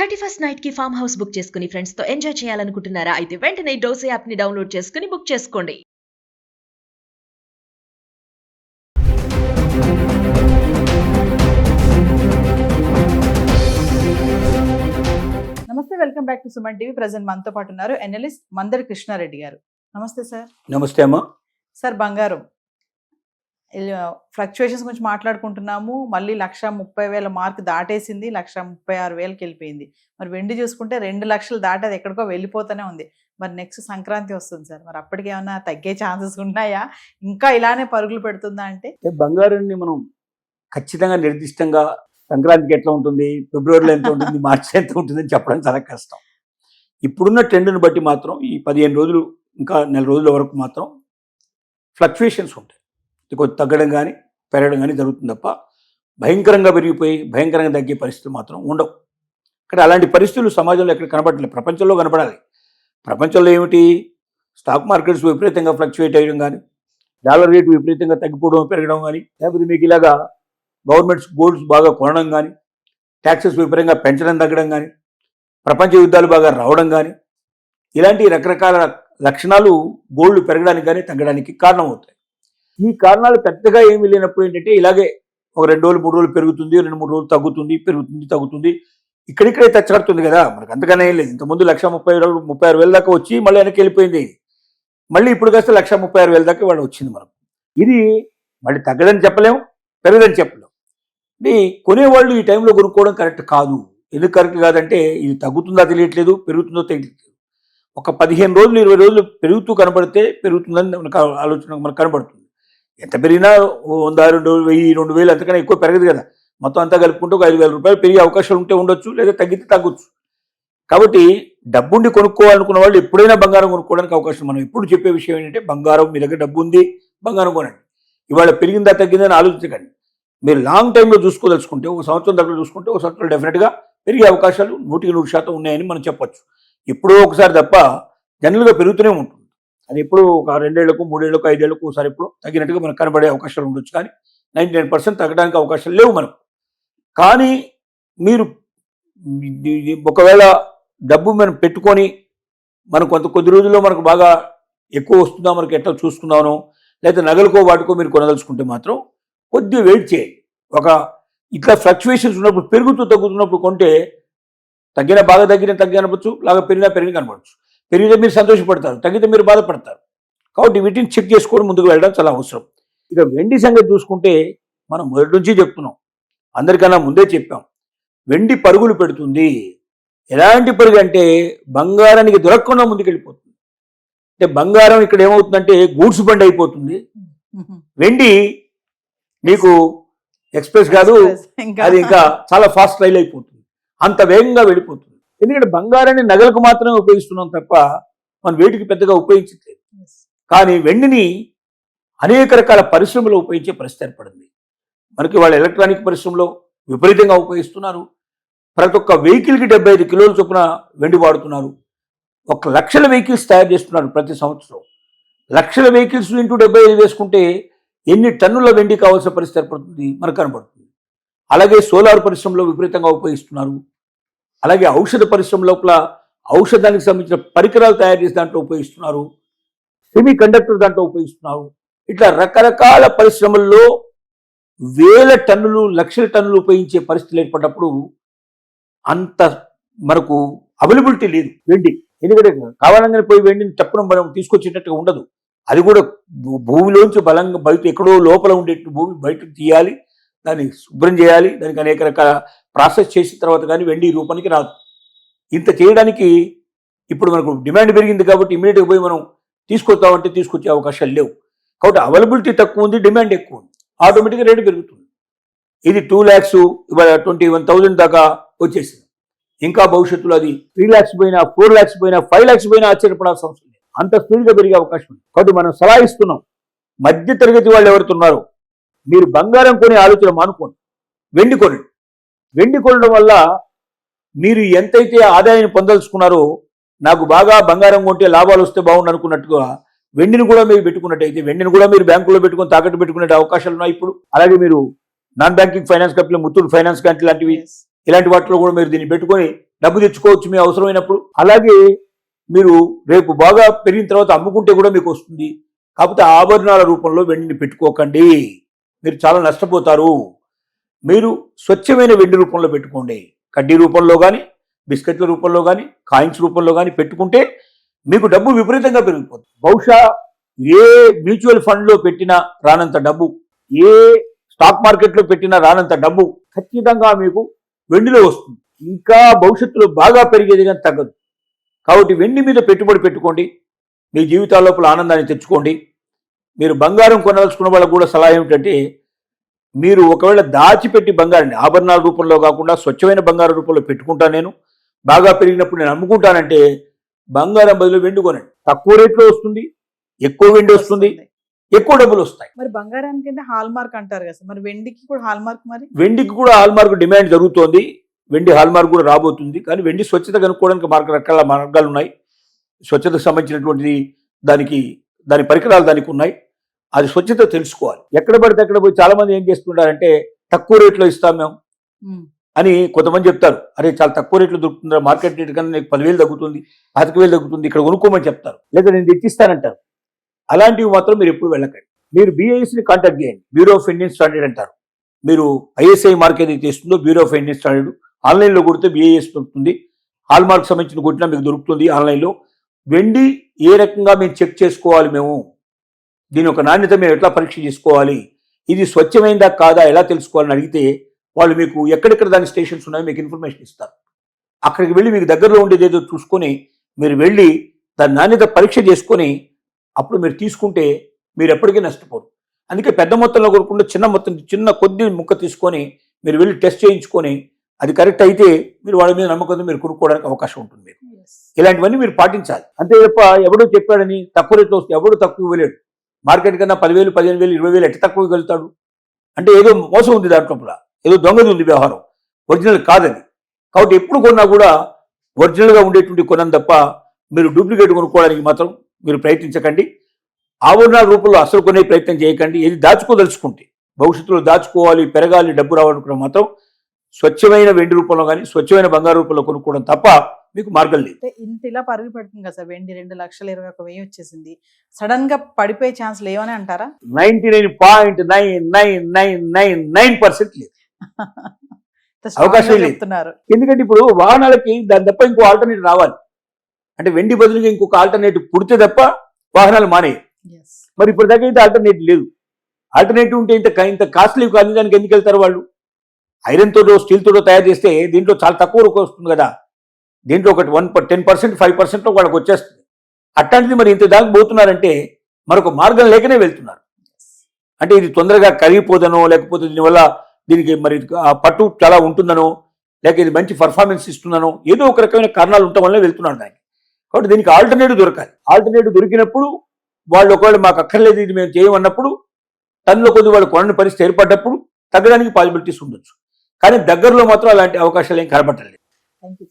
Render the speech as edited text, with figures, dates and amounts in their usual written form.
31st night కి farm house book చేసుకుని friends తో ఎంజాయ్ చేయాలనుకుంటున్నారా? అయితే వెంటనే డోసే యాప్ ని డౌన్లోడ్ చేసుకుని బుక్ చేసుకోండి. నమస్తే, welcome back to Suman TV. Present మనతో పాటు ఉన్నారు ఎనలిస్ట్ మందరి కృష్ణారెడ్డి గారు. నమస్తే సార్. నమస్తే అమ్మా. సార్, బంగారం ఫ్లక్చుయేషన్స్ గురించి మాట్లాడుకుంటున్నాము. మళ్ళీ 1,30,000 మార్క్ దాటేసింది, 1,36,000కి వెళ్ళిపోయింది. మరి వెండి చూసుకుంటే 2 లక్షలు దాటి అది ఎక్కడికో వెళ్ళిపోతూనే ఉంది. మరి నెక్స్ట్ సంక్రాంతి వస్తుంది సార్, మరి అప్పటికి ఏమన్నా తగ్గే ఛాన్సెస్ ఉన్నాయా? ఇంకా ఇలానే పరుగులు పెడుతుందా? అంటే బంగారాన్ని మనం ఖచ్చితంగా నిర్దిష్టంగా సంక్రాంతికి ఎట్లా ఉంటుంది, ఫిబ్రవరిలో ఎంత ఉంటుంది, మార్చి ఎంత ఉంటుంది అని చెప్పడం చాలా కష్టం. ఇప్పుడున్న ట్రెండ్ని బట్టి మాత్రం ఈ 15 రోజులు ఇంకా నెల రోజుల వరకు మాత్రం ఫ్లక్చుయేషన్స్ ఉంటాయి. కొంచెం తగ్గడం కానీ పెరగడం కానీ జరుగుతుంది తప్ప భయంకరంగా పెరిగిపోయి భయంకరంగా తగ్గే పరిస్థితులు మాత్రం ఉండవు. ఇక్కడ అలాంటి పరిస్థితులు సమాజంలో ఎక్కడ కనబడలేదు, ప్రపంచంలో కనపడాలి. ప్రపంచంలో ఏమిటి, స్టాక్ మార్కెట్స్ విపరీతంగా ఫ్లక్చుయేట్ అయ్యడం కానీ, డాలర్ రేటు విపరీతంగా తగ్గిపోవడం పెరగడం కానీ, లేకపోతే మీకు ఇలాగా గవర్నమెంట్స్ గోల్డ్స్ బాగా కొనడం కానీ, ట్యాక్సెస్ విపరీతంగా పెంచడం తగ్గడం కానీ, ప్రపంచ యుద్ధాలు బాగా రావడం కానీ, ఇలాంటి రకరకాల లక్షణాలు గోల్డ్ పెరగడానికి కానీ తగ్గడానికి కారణం అవుతాయి. ఈ కారణాలు పెద్దగా ఏమీ లేనప్పుడు ఏంటంటే ఇలాగే ఒక 2 రోజులు 3 రోజులు పెరుగుతుంది, 2-3 రోజులు తగ్గుతుంది, పెరుగుతుంది, తగ్గుతుంది, ఇక్కడిక్కడే తెచ్చడుతుంది కదా. మనకు అంతగానే ఏం లేదు. ఇంతకుముందు 1,36,000 దాకా వచ్చి మళ్ళీ వెనక్కి వెళ్ళిపోయింది. మళ్ళీ ఇప్పుడు కాస్త 1,36,000 దాకా వాడు వచ్చింది. మనం ఇది మళ్ళీ తగ్గదని చెప్పలేము, పెరగదని చెప్పలేము. ఇది కొనేవాళ్ళు ఈ టైంలో కొనుక్కోవడం కరెక్ట్ కాదు. ఎందుకు కరెక్ట్ కాదంటే ఇది తగ్గుతుందా తెలియట్లేదు, పెరుగుతుందో తెలియట్లేదు. ఒక 15 రోజులు 20 రోజులు పెరుగుతూ కనబడితే పెరుగుతుందని మనకు ఆలోచన మనకు కనబడుతుంది. ఎంత పెరిగినా 100, 2,000, 2,000 అంతకన్నా ఎక్కువ పెరగదు కదా. మొత్తం అంతా కలుపుకుంటూ ఒక 5,000 రూపాయలు పెరిగే అవకాశాలు ఉంటే ఉండొచ్చు, లేదా తగ్గితే తగ్గొచ్చు. కాబట్టి డబ్బుండి కొనుక్కోవాలనుకున్న వాళ్ళు ఎప్పుడైనా బంగారం కొనుక్కోవడానికి అవకాశం. మనం ఎప్పుడు చెప్పే విషయం ఏంటంటే బంగారం, మీ దగ్గర డబ్బు ఉంది, బంగారం కొనండి. ఇవాళ పెరిగిందా తగ్గిందని ఆలోచించకండి. మీరు లాంగ్ టైంలో చూసుకోదలుచుకుంటే, ఒక సంవత్సరం దగ్గర చూసుకుంటే, ఒక సంవత్సరం డెఫినెట్గా పెరిగే అవకాశాలు 100% ఉన్నాయని మనం చెప్పొచ్చు. ఎప్పుడో ఒకసారి తప్ప జనరల్గా పెరుగుతూనే ఉంటుంది. అది ఎప్పుడు ఒక 2 ఏళ్లకు 3 ఏళ్లకు 5 ఏళ్లకు ఒకసారి ఎప్పుడు తగ్గినట్టుగా మనకు కనబడే అవకాశాలు ఉండొచ్చు, కానీ 99% తగ్గడానికి అవకాశాలు లేవు మనకు. కానీ మీరు ఒకవేళ డబ్బు మనం పెట్టుకొని మనం కొద్ది రోజుల్లో మనకు బాగా ఎక్కువ వస్తుందా, మనకు ఎట్లా చూసుకుందామనో, లేదా నగలకో వాటికో మీరు కొనదలుచుకుంటే మాత్రం కొద్దిగా వెయిట్ చేయండి. ఇట్లా ఫ్లక్చుయేషన్స్ ఉన్నప్పుడు, పెరుగుతూ తగ్గుతున్నప్పుడు కొంటే బాగా తగ్గిన కనపడచ్చు, లాగా పెరిగిన కనపడచ్చు. పెరిగితే మీరు సంతోషపడతారు, తగ్గితే మీరు బాధపడతారు. కాబట్టి వీటిని చెక్ చేసుకొని ముందుకు వెళ్ళడం చాలా అవసరం. ఇక వెండి సంగతి చూసుకుంటే మనం మొదటి నుంచి చెప్తున్నాం, అందరికన్నా ముందే చెప్పాం, వెండి పరుగులు పెడుతుంది. ఎలాంటి పరుగు అంటే బంగారానికి దొరకకుండా ముందుకెళ్ళిపోతుంది. అంటే బంగారం ఇక్కడ ఏమవుతుందంటే గూడ్స్ బండి అయిపోతుంది, వెండి మీకు ఎక్స్ప్రెస్ కాదు, అది ఇంకా చాలా ఫాస్ట్ రైల్ అయిపోతుంది, అంత వేగంగా వెళ్ళిపోతుంది. ఎందుకంటే బంగారాన్ని నగలకు మాత్రమే ఉపయోగిస్తున్నాం తప్ప మనం వేటికి పెద్దగా ఉపయోగించట్లేదు. కానీ వెండిని అనేక రకాల పరిశ్రమలో ఉపయోగించే పరిస్థితి ఏర్పడింది. మనకి వాళ్ళ ఎలక్ట్రానిక్ పరిశ్రమలో విపరీతంగా ఉపయోగిస్తున్నారు. ప్రతి ఒక్క వెహికల్కి 75 కిలోల చొప్పున వెండి వాడుతున్నారు. 1 లక్షల వెహికల్స్ తయారు చేస్తున్నారు ప్రతి సంవత్సరం. లక్షల వెహికల్స్ ఇంటూ 75 వేసుకుంటే ఎన్ని టన్నుల వెండి కావాల్సిన పరిస్థితి ఏర్పడుతుంది మనకు కనబడుతుంది. అలాగే సోలార్ పరిశ్రమలో విపరీతంగా ఉపయోగిస్తున్నారు. అలాగే ఔషధ పరిశ్రమ లోపల ఔషధానికి సంబంధించిన పరికరాలు తయారు చేసే దాంట్లో ఉపయోగిస్తున్నారు. సెమీ కండక్టర్ దాంట్లో ఉపయోగిస్తున్నారు. ఇట్లా రకరకాల పరిశ్రమల్లో వేల టన్నులు, లక్షల టన్నులు ఉపయోగించే పరిస్థితులు ఏర్పడినప్పుడు అంత మనకు అవైలబిలిటీ లేదు వెండి. ఎందుకంటే కావాలంగానే పోయి వెండిని తప్పడం మనం తీసుకొచ్చేటట్టుగా ఉండదు. అది కూడా భూమిలోంచి బలంగా బయట ఎక్కడో లోపల ఉండేట్టు భూమి బయటకు తీయాలి, దాన్ని శుభ్రం చేయాలి, దానికి అనేక రకాల ప్రాసెస్ చేసిన తర్వాత కానీ వెండి రూపానికి రాదు. ఇంత చేయడానికి ఇప్పుడు మనకు డిమాండ్ పెరిగింది కాబట్టి ఇమీడియట్గా పోయి మనం తీసుకొస్తామంటే తీసుకొచ్చే అవకాశాలు లేవు. కాబట్టి అవైలబిలిటీ తక్కువ ఉంది, డిమాండ్ ఎక్కువ ఉంది, ఆటోమేటిక్గా రేటు పెరుగుతుంది. ఇది 2 lakhs ఇవాళ 21,000 దాకా వచ్చేసింది. ఇంకా భవిష్యత్తులో అది 3 lakhs పోయినా, 4 lakhs పోయినా, 5 lakhs పోయినా ఆశ్చర్యపడాల్సిన అవసరం లేదు. అంత స్పీడ్గా పెరిగే అవకాశం ఉంది. కాబట్టి మనం సలహా ఇస్తున్నాం, మధ్య తరగతి వాళ్ళు ఎవరుతున్నారో మీరు బంగారం కొనే ఆలోచన మానుకోండి, వెండి కొనండి. వెండి కొనడం వల్ల మీరు ఎంతైతే ఆదాయాన్ని పొందలుచుకున్నారో, నాకు బాగా బంగారం కొంటే లాభాలు వస్తే బాగుండు అనుకున్నట్టుగా వెండిని కూడా మీరు పెట్టుకున్నట్టయితే, వెండిని కూడా మీరు బ్యాంకులో పెట్టుకొని తాకట్టు పెట్టుకునే అవకాశాలు ఉన్నాయి ఇప్పుడు. అలాగే మీరు non banking finance company, Muthoot finance company లాంటివి, ఇలాంటి వాటిలో కూడా మీరు దీన్ని పెట్టుకొని డబ్బు తెచ్చుకోవచ్చు మీ అవసరమైనప్పుడు. అలాగే మీరు రేపు బాగా పెరిగిన తర్వాత అమ్ముకుంటే కూడా మీకు వస్తుంది. కాకపోతే ఆభరణాల రూపంలో వెండిని పెట్టుకోకండి, మీరు చాలా నష్టపోతారు. మీరు స్వచ్ఛమైన వెండి రూపంలో పెట్టుకోండి. కడ్డీ రూపంలో కానీ, బిస్కెట్ల రూపంలో కానీ, కాయిన్స్ రూపంలో కానీ పెట్టుకుంటే మీకు డబ్బు విపరీతంగా పెరిగిపోతుంది. బహుశా ఏ మ్యూచువల్ ఫండ్లో పెట్టినా రానంత డబ్బు, ఏ స్టాక్ మార్కెట్లో పెట్టినా రానంత డబ్బు ఖచ్చితంగా మీకు వెండిలో వస్తుంది. ఇంకా భవిష్యత్తులో బాగా పెరిగేది కానీ తగ్గదు. కాబట్టి వెండి మీద పెట్టుబడి పెట్టుకోండి, మీ జీవితాల లోపల ఆనందాన్ని తెచ్చుకోండి. మీరు బంగారం కొనదలుచుకున్న వాళ్ళకు కూడా సలహా ఏమిటంటే, మీరు ఒకవేళ దాచిపెట్టి బంగారాన్ని ఆభరణాల రూపంలో కాకుండా స్వచ్ఛమైన బంగారం రూపంలో పెట్టుకుంటాను, నేను బాగా పెరిగినప్పుడు నేను అమ్ముకుంటానంటే బంగారం బదులు వెండి కొనండి. తక్కువ రేట్లో వస్తుంది, ఎక్కువ వెండి వస్తుంది, ఎక్కువ డబ్బులు వస్తాయి. మరి బంగారానికి అంటే హాల్ మార్క్ అంటారు కదా సార్, మరి వెండికి కూడా హాల్ మార్క్, మరి వెండికి కూడా హాల్ మార్క్ డిమాండ్ జరుగుతోంది. వెండి హాల్ మార్క్ కూడా రాబోతుంది. కానీ వెండి స్వచ్ఛత కనుక్కోవడానికి రకాల మార్గాలు ఉన్నాయి. స్వచ్ఛతకు సంబంధించినటువంటిది దాని పరికరాలు దానికి ఉన్నాయి. అది స్వచ్ఛత తెలుసుకోవాలి. ఎక్కడ పడితే అక్కడ పోయి చాలా మంది ఏం చేస్తుంటారంటే తక్కువ రేట్లో ఇస్తాం మేము అని కొంతమంది చెప్తారు. అరే చాలా తక్కువ రేట్లో దొరుకుతుంది, మార్కెట్ రేట్ కన్నా నీకు 10,000 తగ్గుతుంది, 25,000 తగ్గుతుంది, ఇక్కడ కొనుక్కోమని చెప్తారు. లేదా నేను తెచ్చిస్తానంటారు. అలాంటివి మాత్రం మీరు ఎప్పుడు వెళ్ళకండి. మీరు BISని కాంటాక్ట్ చేయండి. బ్యూరో ఆఫ్ ఇండియన్ స్టాండర్డ్ అంటారు. మీరు ISI మార్క్ ఏదైతే చేస్తుందో బ్యూరో ఆఫ్ ఇండియన్ స్టాండర్డ్, ఆన్లైన్లో కొడితే BIS దొరుకుతుంది. హాల్ మార్క్ సంబంధించిన కొట్టినా మీకు దొరుకుతుంది ఆన్లైన్లో. వెండి ఏ రకంగా మేము చెక్ చేసుకోవాలి, మేము దీని ఒక నాణ్యత మేము ఎట్లా పరీక్ష చేసుకోవాలి, ఇది స్వచ్ఛమైందా కాదా ఎలా తెలుసుకోవాలని అడిగితే వాళ్ళు మీకు ఎక్కడెక్కడ దాని స్టేషన్స్ ఉన్నాయో మీకు ఇన్ఫర్మేషన్ ఇస్తారు. అక్కడికి వెళ్ళి మీకు దగ్గరలో ఉండేది ఏదో చూసుకొని మీరు వెళ్ళి దాని నాణ్యత పరీక్ష చేసుకొని అప్పుడు మీరు తీసుకుంటే మీరు ఎప్పటికీ నష్టపోరు. అందుకే పెద్ద మొత్తంలో కొనుక్కుంటే చిన్న కొద్ది ముక్క తీసుకొని మీరు వెళ్ళి టెస్ట్ చేయించుకొని అది కరెక్ట్ అయితే మీరు వాళ్ళ మీద నమ్మకంతో మీరు కొనుక్కోవడానికి అవకాశం ఉంటుంది. మీకు ఇలాంటివన్నీ మీరు పాటించాలి. అంతే తప్ప ఎవడో చెప్పాడని తక్కువ రేట్లో వస్తే ఎవడు తక్కువ ఇవ్వలేడు. మార్కెట్ కన్నా 10,000, 15,000, 20,000 ఎట్లా తక్కువ వెళ్తాడు అంటే ఏదో మోసం ఉంది దాంట్లో, ఏదో దొంగది ఉంది వ్యవహారం, ఒరిజినల్ కాదని. కాబట్టి ఎప్పుడు కొన్నా కూడా ఒరిజినల్గా ఉండేటువంటి కొనం తప్ప మీరు డూప్లికేట్ కొనుక్కోవడానికి మాత్రం మీరు ప్రయత్నించకండి. ఆభరణాల రూపంలో అసలు కొనే ప్రయత్నం చేయకండి. ఏది దాచుకోదలుచుకుంటే భవిష్యత్తులో దాచుకోవాలి, పెరగాలి, డబ్బు రావాలనుకున్న మాత్రం స్వచ్ఛమైన వెండి రూపంలో కానీ స్వచ్ఛమైన బంగారు రూపంలో కొనుక్కోవడం తప్ప మీకు మార్గం లేదు. ఇంత ఇలా పరుగు పెడుతుంది కదా సార్, వెండి 2,21,000 వచ్చేసింది, సడన్ గా పడిపోయే ఛాన్స్ లేవని అంటారా? 99.9999% లేదు, అవకాశం లేదు. ఎందుకంటే ఇప్పుడు వాహనాలకి దాని తప్ప ఇంకో ఆల్టర్నేటివ్ రావాలి. అంటే వెండి బదులుగా ఇంకొక ఆల్టర్నేటివ్ పుడితే తప్ప వాహనాలు మానేవి. మరి ఇప్పుడు దాకా అయితే ఆల్టర్నేటివ్ లేదు. ఆల్టర్నేటివ్ ఉంటే ఇంత కాస్ట్లీ కానీ దానికి ఎందుకు వెళ్తారు వాళ్ళు? ఐరన్ తోటో స్టీల్ తోటో తయారు చేస్తే దీంట్లో చాలా తక్కువ వస్తుంది కదా, దీంట్లో ఒకటి 10%, 5% వాళ్ళకి వచ్చేస్తుంది. అట్లాంటిది మరి ఇంత దాకా పోతున్నారంటే మరొక మార్గం లేకనే వెళ్తున్నారు. అంటే ఇది తొందరగా కరిగిపోదనో, లేకపోతే దీనివల్ల దీనికి మరి పట్టు చాలా ఉంటుందనో, లేక ఇది మంచి పర్ఫార్మెన్స్ ఇస్తుందనో, ఏదో ఒక రకమైన కారణాలు ఉండటం వల్ల వెళ్తున్నారు దానికి. కాబట్టి దీనికి ఆల్టర్నేటివ్ దొరకాలి. ఆల్టర్నేటివ్ దొరికినప్పుడు వాళ్ళు ఒకవేళ మాకు అక్కర్లేదు ఇది మేము చేయమన్నప్పుడు తనలో కొద్ది వాళ్ళు కొనని పరిస్థితి ఏర్పడ్డప్పుడు తగ్గడానికి పాసిబిలిటీస్ ఉండొచ్చు. కానీ దగ్గరలో మాత్రం అలాంటి అవకాశాలు ఏం కనబడలేదు. Thank you.